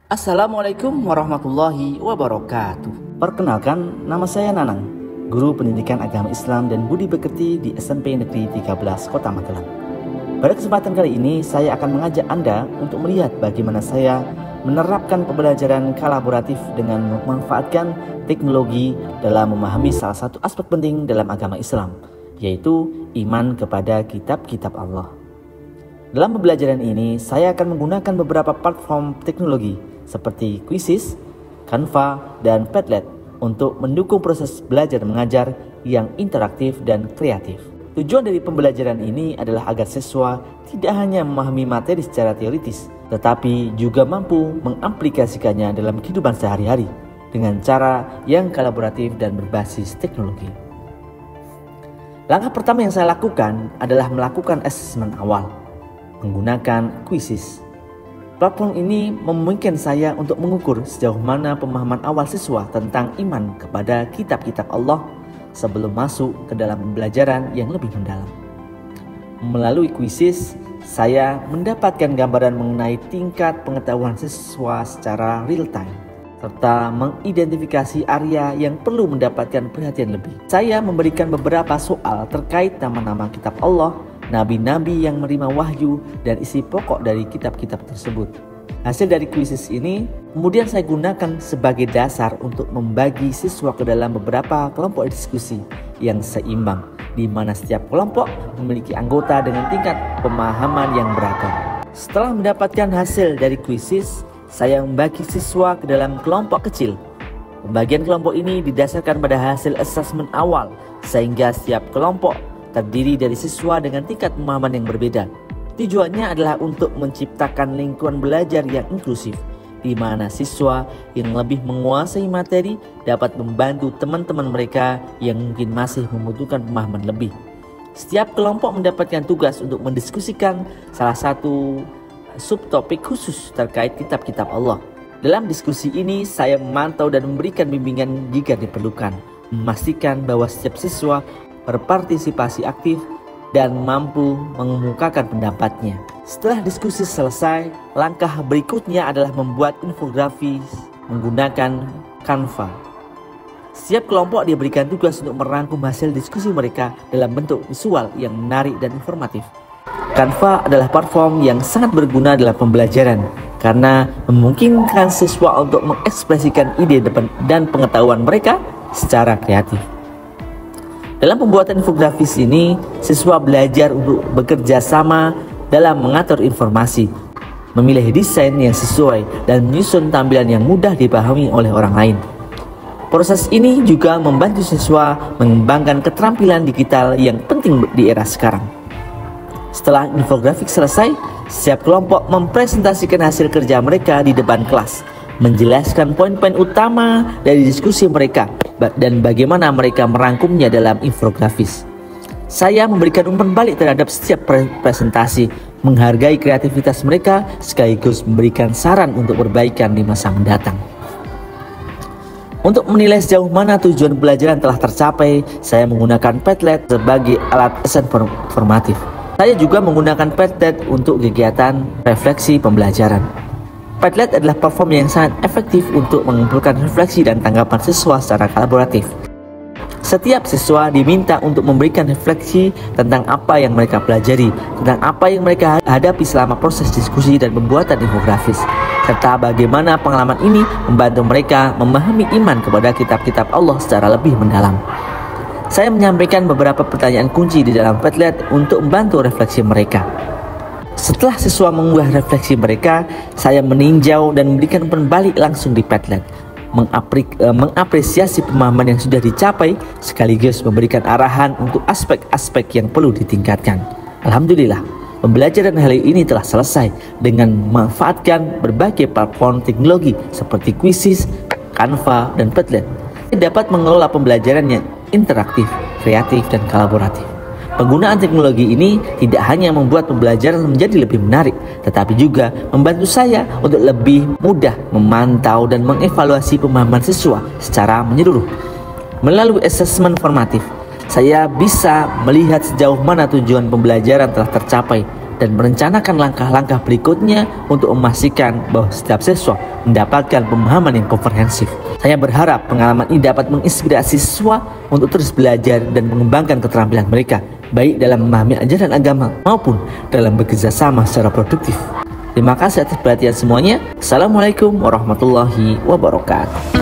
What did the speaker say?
Assalamualaikum warahmatullahi wabarakatuh. Perkenalkan, nama saya Nanang, Guru Pendidikan Agama Islam dan Budi Pekerti di SMP Negeri 13 Kota Magelang. Pada kesempatan kali ini, saya akan mengajak Anda untuk melihat bagaimana saya menerapkan pembelajaran kolaboratif dengan memanfaatkan teknologi dalam memahami salah satu aspek penting dalam agama Islam, yaitu iman kepada kitab-kitab Allah. Dalam pembelajaran ini, saya akan menggunakan beberapa platform teknologi seperti Quizizz, Canva, dan Padlet untuk mendukung proses belajar mengajar yang interaktif dan kreatif. Tujuan dari pembelajaran ini adalah agar siswa tidak hanya memahami materi secara teoritis, tetapi juga mampu mengaplikasikannya dalam kehidupan sehari-hari dengan cara yang kolaboratif dan berbasis teknologi. Langkah pertama yang saya lakukan adalah melakukan asesmen awal menggunakan Quizizz. Platform ini memungkinkan saya untuk mengukur sejauh mana pemahaman awal siswa tentang iman kepada kitab-kitab Allah sebelum masuk ke dalam pembelajaran yang lebih mendalam. Melalui Quizizz, saya mendapatkan gambaran mengenai tingkat pengetahuan siswa secara real time, serta mengidentifikasi area yang perlu mendapatkan perhatian lebih. Saya memberikan beberapa soal terkait nama-nama kitab Allah, nabi-nabi yang menerima wahyu, dan isi pokok dari kitab-kitab tersebut. Hasil dari Quizizz ini kemudian saya gunakan sebagai dasar untuk membagi siswa ke dalam beberapa kelompok diskusi yang seimbang, di mana setiap kelompok memiliki anggota dengan tingkat pemahaman yang beragam. Setelah mendapatkan hasil dari Quizizz, saya membagi siswa ke dalam kelompok kecil. Pembagian kelompok ini didasarkan pada hasil asesmen awal, sehingga setiap kelompok terdiri dari siswa dengan tingkat pemahaman yang berbeda. Tujuannya adalah untuk menciptakan lingkungan belajar yang inklusif, di mana siswa yang lebih menguasai materi dapat membantu teman-teman mereka yang mungkin masih membutuhkan pemahaman lebih. Setiap kelompok mendapatkan tugas untuk mendiskusikan salah satu subtopik khusus terkait kitab-kitab Allah. Dalam diskusi ini, saya memantau dan memberikan bimbingan jika diperlukan, memastikan bahwa setiap siswa berpartisipasi aktif dan mampu mengemukakan pendapatnya. Setelah diskusi selesai, langkah berikutnya adalah membuat infografis menggunakan Canva. Setiap kelompok diberikan tugas untuk merangkum hasil diskusi mereka dalam bentuk visual yang menarik dan informatif. Canva adalah platform yang sangat berguna dalam pembelajaran karena memungkinkan siswa untuk mengekspresikan ide dan pengetahuan mereka secara kreatif. Dalam pembuatan infografis ini, siswa belajar untuk bekerja sama dalam mengatur informasi, memilih desain yang sesuai, dan menyusun tampilan yang mudah dipahami oleh orang lain. Proses ini juga membantu siswa mengembangkan keterampilan digital yang penting di era sekarang. Setelah infografik selesai, setiap kelompok mempresentasikan hasil kerja mereka di depan kelas, menjelaskan poin-poin utama dari diskusi mereka dan bagaimana mereka merangkumnya dalam infografis. Saya memberikan umpan balik terhadap setiap presentasi, menghargai kreativitas mereka sekaligus memberikan saran untuk perbaikan di masa mendatang. Untuk menilai sejauh mana tujuan pembelajaran telah tercapai, saya menggunakan Padlet sebagai alat asesmen formatif. Saya juga menggunakan Padlet untuk kegiatan refleksi pembelajaran. Padlet adalah platform yang sangat efektif untuk mengumpulkan refleksi dan tanggapan siswa secara kolaboratif. Setiap siswa diminta untuk memberikan refleksi tentang apa yang mereka pelajari, tentang apa yang mereka hadapi selama proses diskusi dan pembuatan infografis, serta bagaimana pengalaman ini membantu mereka memahami iman kepada kitab-kitab Allah secara lebih mendalam. Saya menyampaikan beberapa pertanyaan kunci di dalam Padlet untuk membantu refleksi mereka. Setelah siswa mengunggah refleksi mereka, saya meninjau dan memberikan umpan balik langsung di Padlet, mengapresiasi pemahaman yang sudah dicapai sekaligus memberikan arahan untuk aspek-aspek yang perlu ditingkatkan. Alhamdulillah, pembelajaran hari ini telah selesai dengan memanfaatkan berbagai platform teknologi seperti Quizizz, Canva, dan Padlet. Saya dapat mengelola pembelajaran yang interaktif, kreatif, dan kolaboratif. Penggunaan teknologi ini tidak hanya membuat pembelajaran menjadi lebih menarik, tetapi juga membantu saya untuk lebih mudah memantau dan mengevaluasi pemahaman siswa secara menyeluruh. Melalui asesmen formatif, saya bisa melihat sejauh mana tujuan pembelajaran telah tercapai dan merencanakan langkah-langkah berikutnya untuk memastikan bahwa setiap siswa mendapatkan pemahaman yang komprehensif. Saya berharap pengalaman ini dapat menginspirasi siswa untuk terus belajar dan mengembangkan keterampilan mereka, baik dalam memahami ajaran agama maupun dalam bekerja sama secara produktif. Terima kasih atas perhatian semuanya. Assalamualaikum warahmatullahi wabarakatuh.